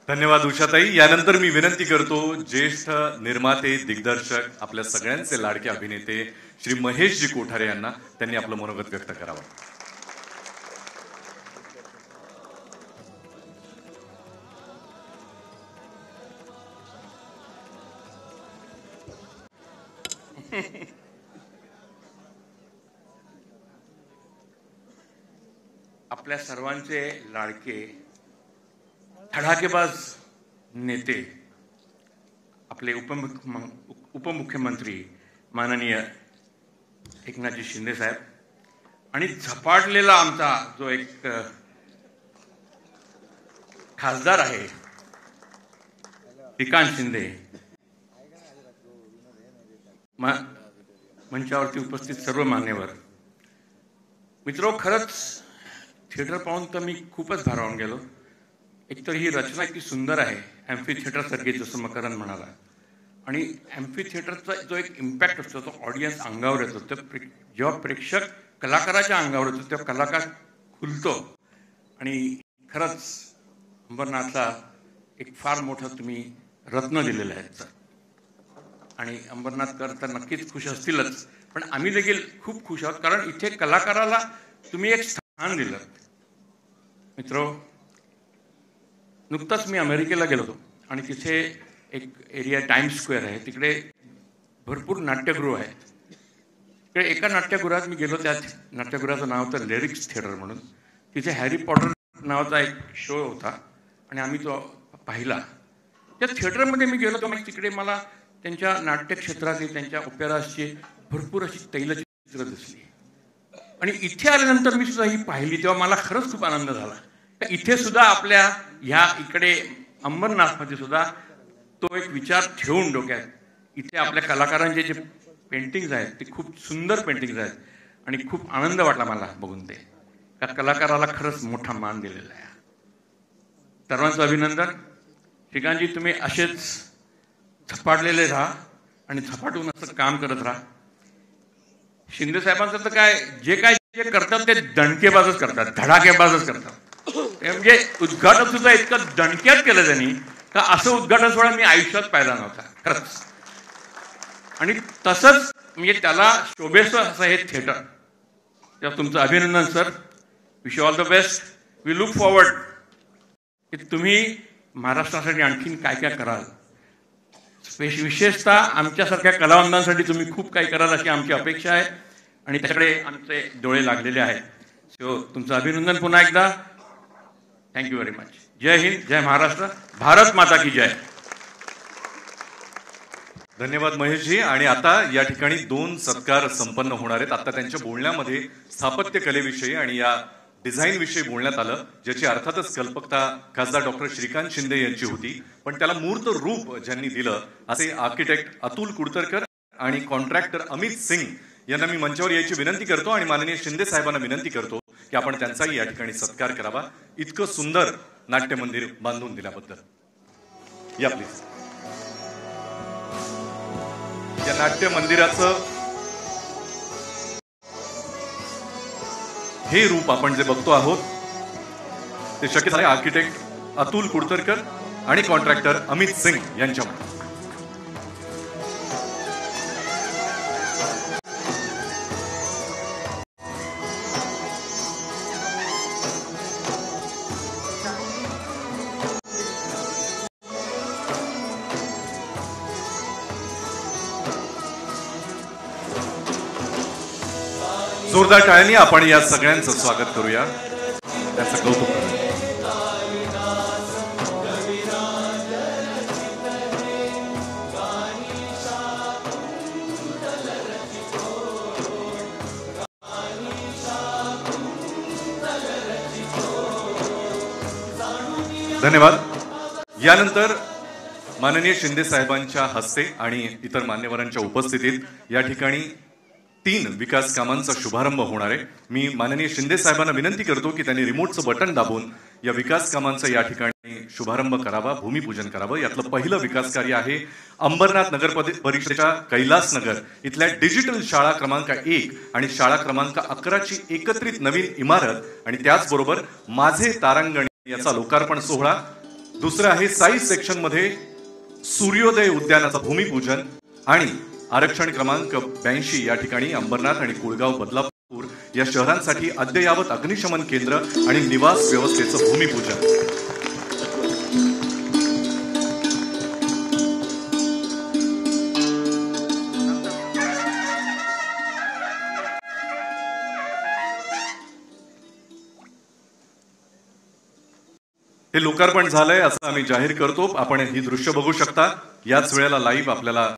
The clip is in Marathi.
धन्यवाद उषाताई. यानंतर मी विनंती करतो ज्येष्ठ निर्माते दिग्दर्शक आपल्या सगळ्यांचे लाडके अभिनेते श्री महेशजी कोठारे यांना, त्यांनी आपलं मनोगत व्यक्त करावं. आपल्या सर्वांचे लाडके धडाकेबाज नेते आपले उपमुख्यमंत्री माननीय एकनाथजी शिंदे साहेब आणि झपाटलेला आमचा जो एक खासदार आहे श्रीकांत शिंदे, मंचावरती उपस्थित सर्व मान्यवर मित्रो, खरंच थिएटर पाहून तर मी खूपच भारावून गेलो. एकतर ही रचना इतकी सुंदर आहे, ॲम्फी थिएटर सारखी, जसं मकरंद म्हणाला. आणि ॲम्फी थिएटरचा जो एक इम्पॅक्ट असतो तो ऑडियन्स अंगावर येतो. जेव्हा प्रेक्षक कलाकाराच्या अंगावर येतो तेव्हा कलाकार खुलतो. आणि खरंच अंबरनाथला एक फार मोठं तुम्ही रत्न दिलेलं आहे. आणि अंबरनाथकर तर नक्कीच खुश असतीलच, पण आम्ही देखील खूप खुश आहोत, कारण इथे कलाकाराला तुम्ही एक स्थान दिलं. मित्रो, नुकताच मी अमेरिकेला गेलो होतो आणि तिथे एक एरिया टाइम्स स्क्वेअर आहे, तिकडे भरपूर नाट्यगृह आहेत. तिकडे एका नाट्यगृहात मी गेलो, त्या नाट्यगृहाचं नाव होतं लिरिक्स थिएटर म्हणून. तिथे हॅरी पॉटर नावाचा एक शो होता आणि आम्ही तो पाहिला. त्या थिएटरमध्ये मी गेलो तर तिकडे मला त्यांच्या नाट्यक्षेत्राची, त्यांच्या ओपेराची भरपूर अशी तैलचित्र दिसली. आणि इथे आल्यानंतर मी सुद्धा ही पाहिली तेव्हा मला खरंच खूप आनंद झाला. इथे सुद्धा आपल्या ह्या इकडे अंबरनाथमध्ये सुद्धा तो एक विचार ठेवून डोक्यात इथे आपल्या कलाकारांचे जे पेंटिंग्ज आहेत ते खूप सुंदर पेंटिंग्ज आहेत. आणि खूप आनंद वाटला मला बघून ते. त्या कलाकाराला खरंच मोठा मान दिलेला आहे. सर्वांचं अभिनंदन. श्रीकांतजी, तुम्ही असेच झपाटलेले राहा आणि झपाटून असं काम करत राहा. शिंदे साहेबांचं तर काय, जे करतात ते दणकेबाजच करतात, धडाकेबाजच करतात. म्हणजे उद्घाटन सुद्धा इतकं दणक्यात केलं त्यांनी का असं उद्घाटन सोहळा मी आयुष्यात पाहिला नव्हता खरंच. आणि तसंच म्हणजे त्याला शोभेचं असं हे थिएटर. तेव्हा तुमचं अभिनंदन sir. Wish you all the best. We look forward की तुम्ही महाराष्ट्रासाठी आणखीन काय काय कराल. विशेषतः आमच्यासारख्या कलावंतांसाठी तुम्ही खूप काही कराल अशी आमची अपेक्षा आहे आणि त्याच्याकडे आमचे डोळे लागलेले आहेत. सो तुमचं अभिनंदन पुन्हा एकदा. Thank you very much. जय हिंद, जय महाराष्ट्र, भारत माता की जय. धन्यवाद महेशजी. आणि आता या ठिकाणी 2 सत्कार संपन्न होणार आहेत. आता त्यांच्या बोलण्यामध्ये स्थापत्य कलेविषयी आणि या डिझाईन विषयी बोलण्यात आलं, ज्याची अर्थातच कल्पकता खासदार डॉक्टर श्रीकांत शिंदे यांची होती, पण त्याला मूर्त रूप ज्यांनी दिलं असे आर्किटेक्ट अतुल कुडतरकर आणि कॉन्ट्रॅक्टर अमित सिंग यांना मी मंचावर यायची विनंती करतो आणि माननीय शिंदे साहेबांना विनंती करतो की आपण त्यांचाही या ठिकाणी सत्कार करावा, इतकं सुंदर नाट्य मंदिर बांधून दिल्याबद्दल. या प्लीज. या नाट्य मंदिराचं हे रूप आपण जे बघतो आहोत ते शक्य झाले आर्किटेक्ट अतुल कुडतरकर आणि कॉन्ट्रॅक्टर अमित सिंग यांच्यामुळे. जोरदार टाळ्यांनी आपण या सगळ्यांचं स्वागत करूया, त्याचं कौतुक करूया. धन्यवाद. यानंतर माननीय शिंदे साहेबांच्या हस्ते आणि इतर मान्यवरांच्या उपस्थितीत या ठिकाणी 3 विकास कामांचा शुभारंभ होणार आहे. मी माननीय शिंदे साहेबांना विनंती करतो की त्यांनी रिमोटचं बटन दाबून या विकास कामांचा या ठिकाणी शुभारंभ करावा, भूमिपूजन करावं. यातलं पहिलं विकास कार्य आहे अंबरनाथ नगर परिषदेच्या कैलासनगर इथल्या डिजिटल शाळा क्रमांक 1 आणि शाळा क्रमांक 11ची एकत्रित नवीन इमारत आणि त्याचबरोबर माझे तारांगण याचा लोकार्पण सोहळा. दुसरं आहे साई सेक्शन मध्ये सूर्योदय उद्यानाचं भूमिपूजन आणि आरक्षण क्रमांक 82 या ठिकाणी अंबरनाथ आणि कुळगाव बदलापूर या शहरांसाठी अद्ययावत अग्निशमन केंद्र आणि निवास व्यवस्थेचं भूमिपूजन. हे लोकार्पण झालंय असं आम्ही जाहीर करतो. आपण ही दृश्य बघू शकता. याच वेळेला लाईव्ह आपल्याला